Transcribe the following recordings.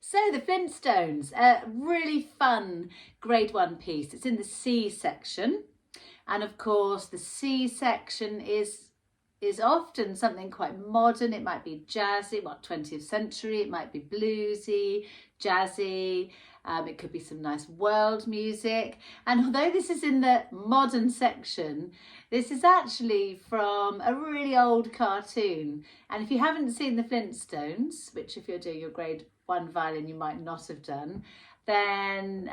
So the Flintstones, a really fun grade 1 piece. It's in the C section. And of course the C section is often something quite modern. It might be jazzy, 20th century, it might be bluesy, jazzy, it could be some nice world music. And although this is in the modern section, this is actually from a really old cartoon. And if you haven't seen the Flintstones, which if you're doing your grade 1 violin you might not have done, then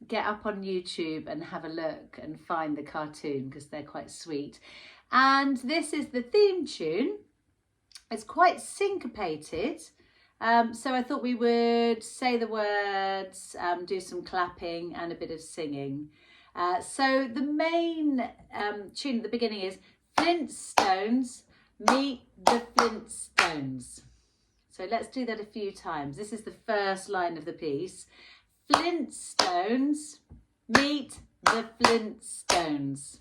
get up on YouTube and have a look and find the cartoon, because they're quite sweet. And this is the theme tune. It's quite syncopated. So I thought we would say the words, do some clapping and a bit of singing. So the main tune at the beginning is Flintstones, meet the Flintstones. So let's do that a few times. This is the first line of the piece. Flintstones, meet the Flintstones.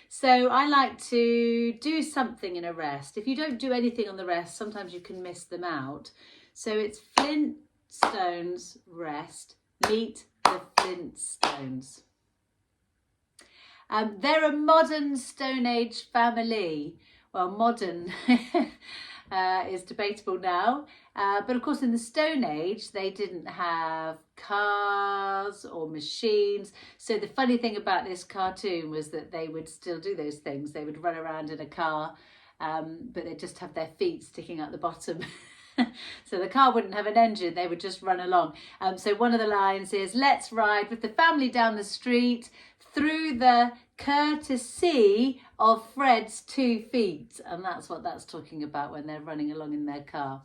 So I like to do something in a rest. If you don't do anything on the rest, sometimes you can miss them out. So it's Flintstones, rest, meet the Flintstones. They're a modern Stone Age family. Well, modern is debatable now. But of course in the Stone Age they didn't have cars or machines. So the funny thing about this cartoon was that they would still do those things. They would run around in a car, but they'd just have their feet sticking out the bottom. So the car wouldn't have an engine, they would just run along. So one of the lines is, let's ride with the family down the street through the courtesy of Fred's 2 feet. And that's what that's talking about when they're running along in their car.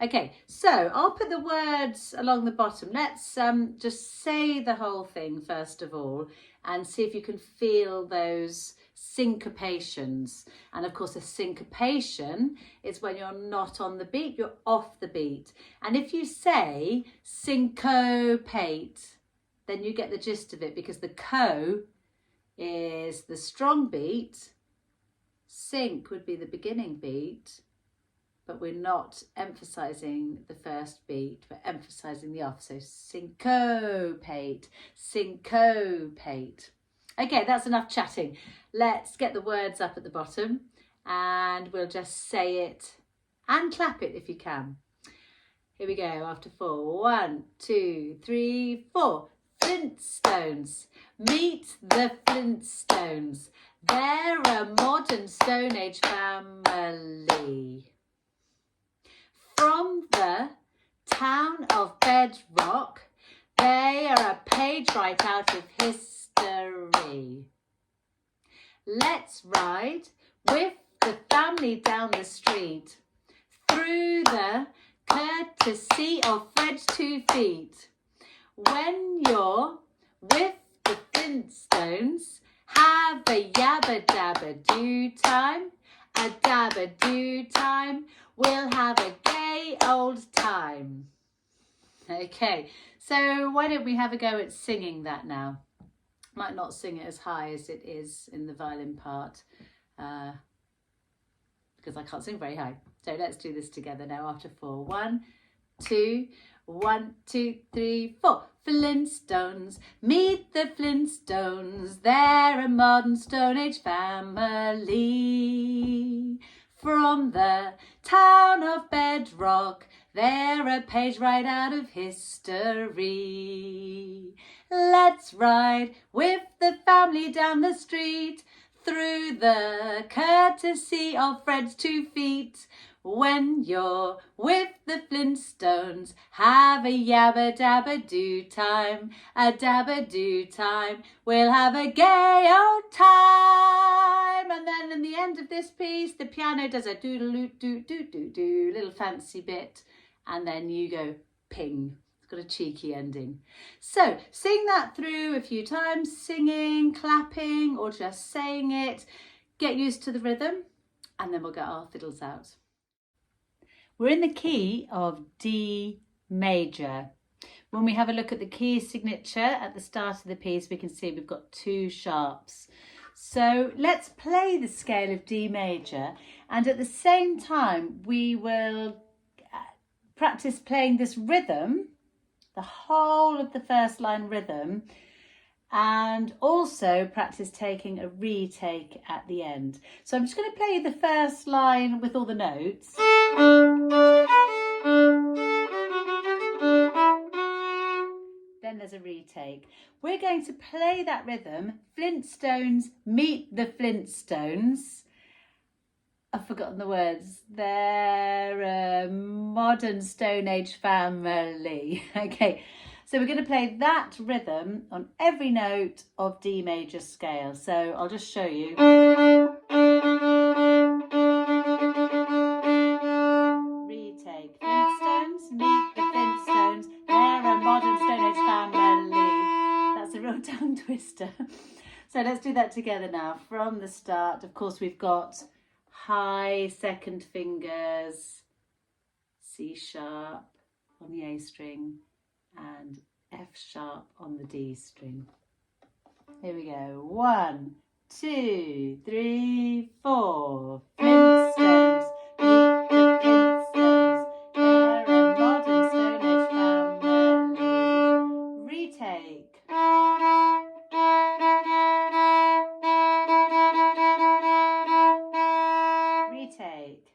Okay, so I'll put the words along the bottom. Let's just say the whole thing first of all and see if you can feel those syncopations. And of course a syncopation is when you're not on the beat, you're off the beat. And if you say syncopate, then you get the gist of it, because the co is the strong beat, sync would be the beginning beat, but we're not emphasizing the first beat, we're emphasizing the off. So syncopate, syncopate. Okay, that's enough chatting. Let's get the words up at the bottom and we'll just say it and clap it if you can. Here we go, after 4. 1, 2, 3, 4. Flintstones, meet the Flintstones. They're a modern Stone Age family. From the town of Bedrock, they are a page right out of history. Let's ride with the family down the street through the courtesy of Fred's 2 feet. When you're with the Flintstones, have a yabba dabba do time, a dabba do time, we'll have a gay old time. Okay, so why don't we have a go at singing that now? Might not sing it as high as it is in the violin part, because I can't sing very high. So let's do this together now after 4. 1, 2, 1, 2, 3, 4. Flintstones, meet the Flintstones. They're a modern Stone Age family. From the town of Bedrock, they're a page right out of history. Let's ride with the family down the street through the courtesy of Fred's 2 feet. When you're with the Flintstones, have a yabba dabba do time, a dabba do time, we'll have a gay old time. And then in the end of this piece, the piano does a doodle-doo-doo-doo-doo-doo, little fancy bit, and then you go ping. It's got a cheeky ending. So sing that through a few times, singing, clapping, or just saying it. Get used to the rhythm, and then we'll get our fiddles out. We're in the key of D major. When we have a look at the key signature at the start of the piece, we can see we've got 2 sharps. So let's play the scale of D major, and at the same time we will practice playing this rhythm, the whole of the first line rhythm, and also practice taking a retake at the end. So I'm just going to play the first line with all the notes. Then there's a retake. We're going to play that rhythm, Flintstones meet the Flintstones. I've forgotten the words. They're a modern Stone Age family. Okay, so we're going to play that rhythm on every note of D major scale. So I'll just show you. Retake. Flintstones meet the Flintstones. They're a modern Stone Age family. That's a real tongue twister. So let's do that together now. From the start, of course, we've got high second fingers, C sharp on the A string and F sharp on the D string. Here we go. 1, 2, 3, 4. Flintstones meet the Flintstones. They're a modern Stone Age family. Retake. Retake.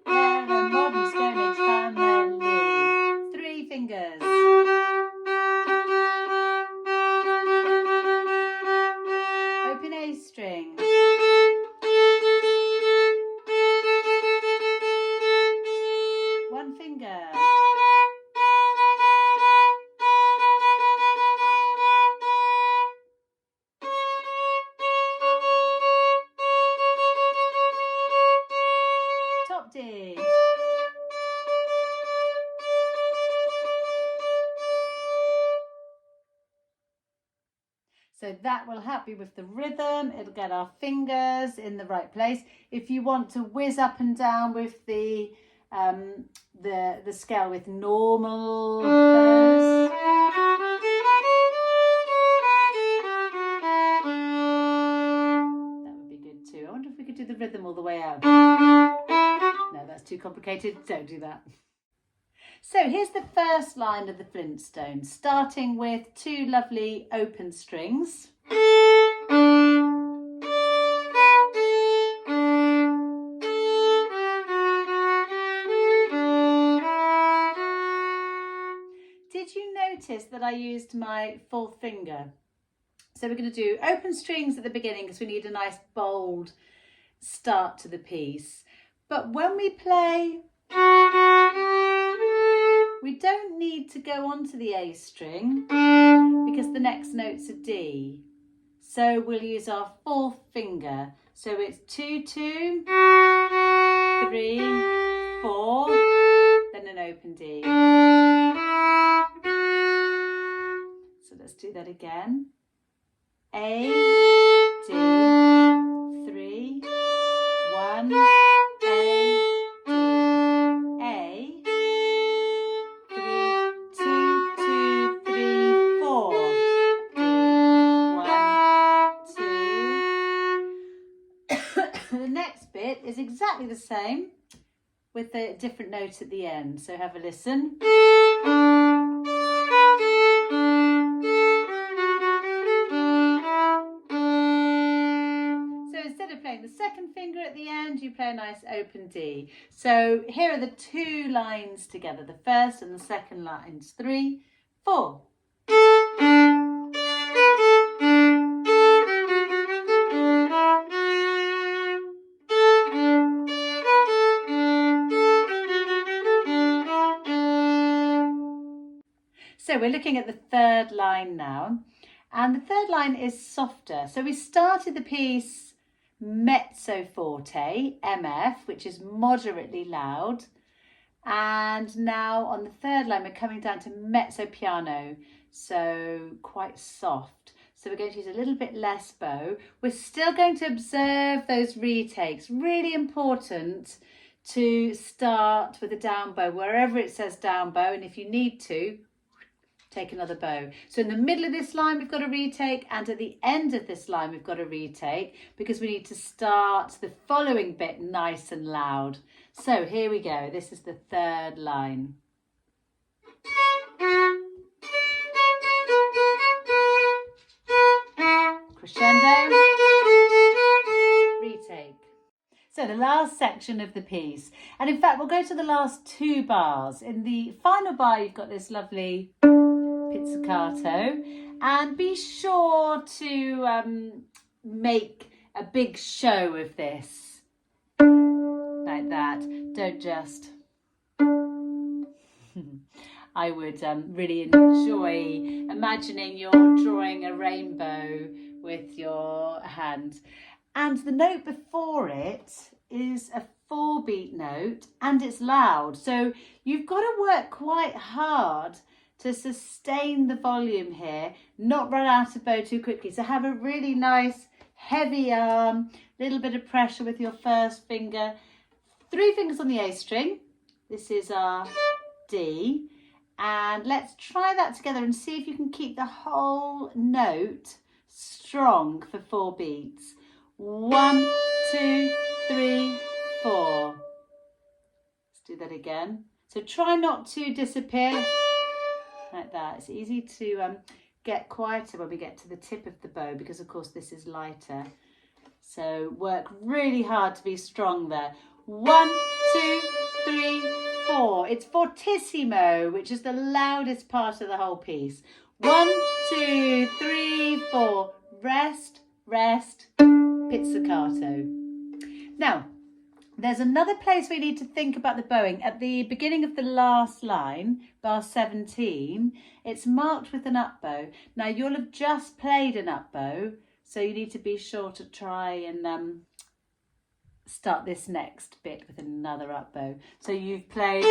They're a modern Stone Age family. 3 fingers. Open A string. One finger. Top D. So that will help you with the rhythm. It'll get our fingers in the right place. If you want to whiz up and down with the scale with normal bows, that would be good too. I wonder if we could do the rhythm all the way out. No, that's too complicated. Don't do that. So here's the first line of the Flintstones, starting with 2 lovely open strings. Did you notice that I used my 4th finger? So we're going to do open strings at the beginning because we need a nice bold start to the piece. But when we play, we don't need to go on to the A string because the next note's a D. So we'll use our 4th finger. So it's 2, 2, 3, 4, then an open D. So let's do that again. A, D, 3, 1, A, D, A, 3, 2, 2, 3, 4, D, 1, 2. The next bit is exactly the same with a different note at the end. So have a listen. Instead of playing the 2nd finger at the end, you play a nice open D. So here are the 2 lines together, the first and the second lines. 3, 4. So we're looking at the 3rd line now, and the 3rd line is softer. So we started the piece mezzo forte, MF, which is moderately loud, and now on the 3rd line we're coming down to mezzo piano, so quite soft. So we're going to use a little bit less bow. We're still going to observe those retakes. Really important to start with a down bow wherever it says down bow, and if you need to, take another bow. So in the middle of this line, we've got a retake, and at the end of this line, we've got a retake because we need to start the following bit nice and loud. So here we go. This is the third line. Crescendo, retake. So the last section of the piece, and in fact we'll go to the last 2 bars. In the final bar you've got this lovely pizzicato, and be sure to make a big show of this, like that. Don't just I would really enjoy imagining you're drawing a rainbow with your hand. And the note before it is a 4-beat note, and it's loud. So you've got to work quite hard to sustain the volume here, not run out of bow too quickly. So have a really nice heavy arm, little bit of pressure with your first finger. 3 fingers on the A string. This is our D. And let's try that together and see if you can keep the whole note strong for 4 beats. 1, 2, 3, 4. Let's do that again. So try not to disappear like that. It's easy to get quieter when we get to the tip of the bow because of course this is lighter. So work really hard to be strong there. 1, 2, 3, 4. It's fortissimo, which is the loudest part of the whole piece. 1, 2, 3, 4. Rest, rest, pizzicato. Now, there's another place we need to think about the bowing. At the beginning of the last line, bar 17, it's marked with an up bow. Now, you'll have just played an up bow, so you need to be sure to try and start this next bit with another up bow. So you've played...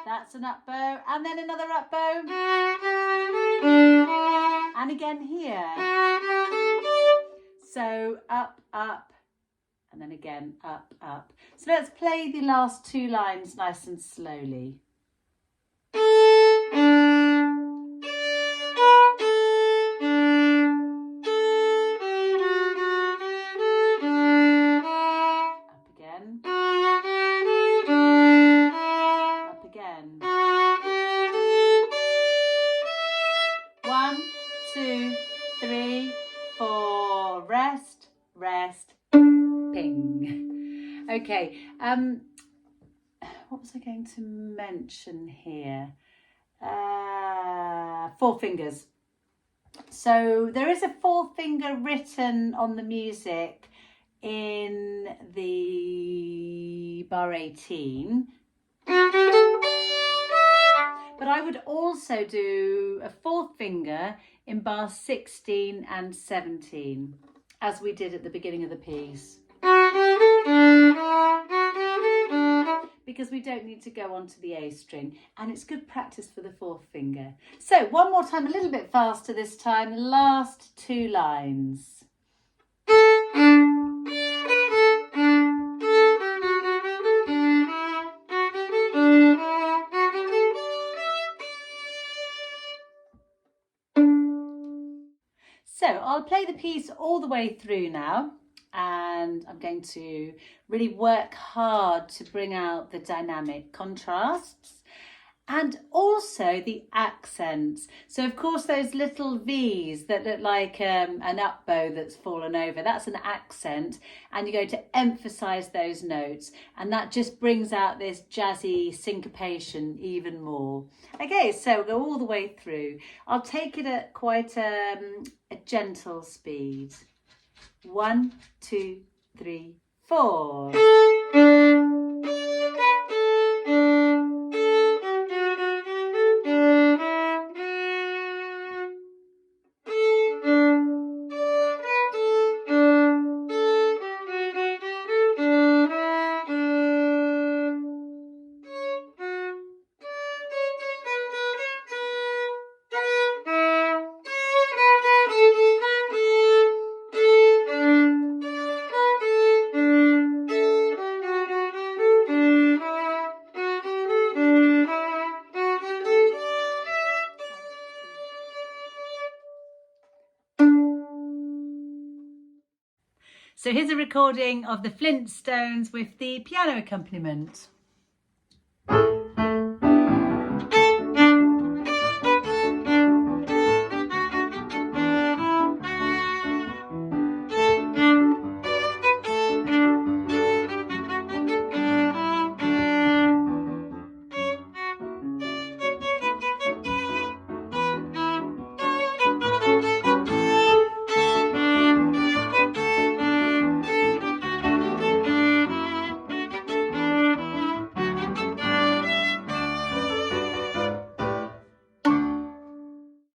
That's an up bow, and then another up bow. And again here. So up, up, and then again up, up. So let's play the last 2 lines nice and slowly. Okay, what was I going to mention here? 4 fingers. So there is a 4 finger written on the music in the bar 18. But I would also do a 4th finger in bar 16 and 17, as we did at the beginning of the piece. Because we don't need to go onto the A string, and it's good practice for the 4th finger. So one more time, a little bit faster this time, last 2 lines. So I'll play the piece all the way through now, and I'm going to really work hard to bring out the dynamic contrasts and also the accents. So of course those little V's that look like an up bow that's fallen over, that's an accent, and you're going to emphasize those notes, and that just brings out this jazzy syncopation even more. Okay, so we'll go all the way through. I'll take it at quite a gentle speed. 1, 2, 3, 4. So here's a recording of the Flintstones with the piano accompaniment.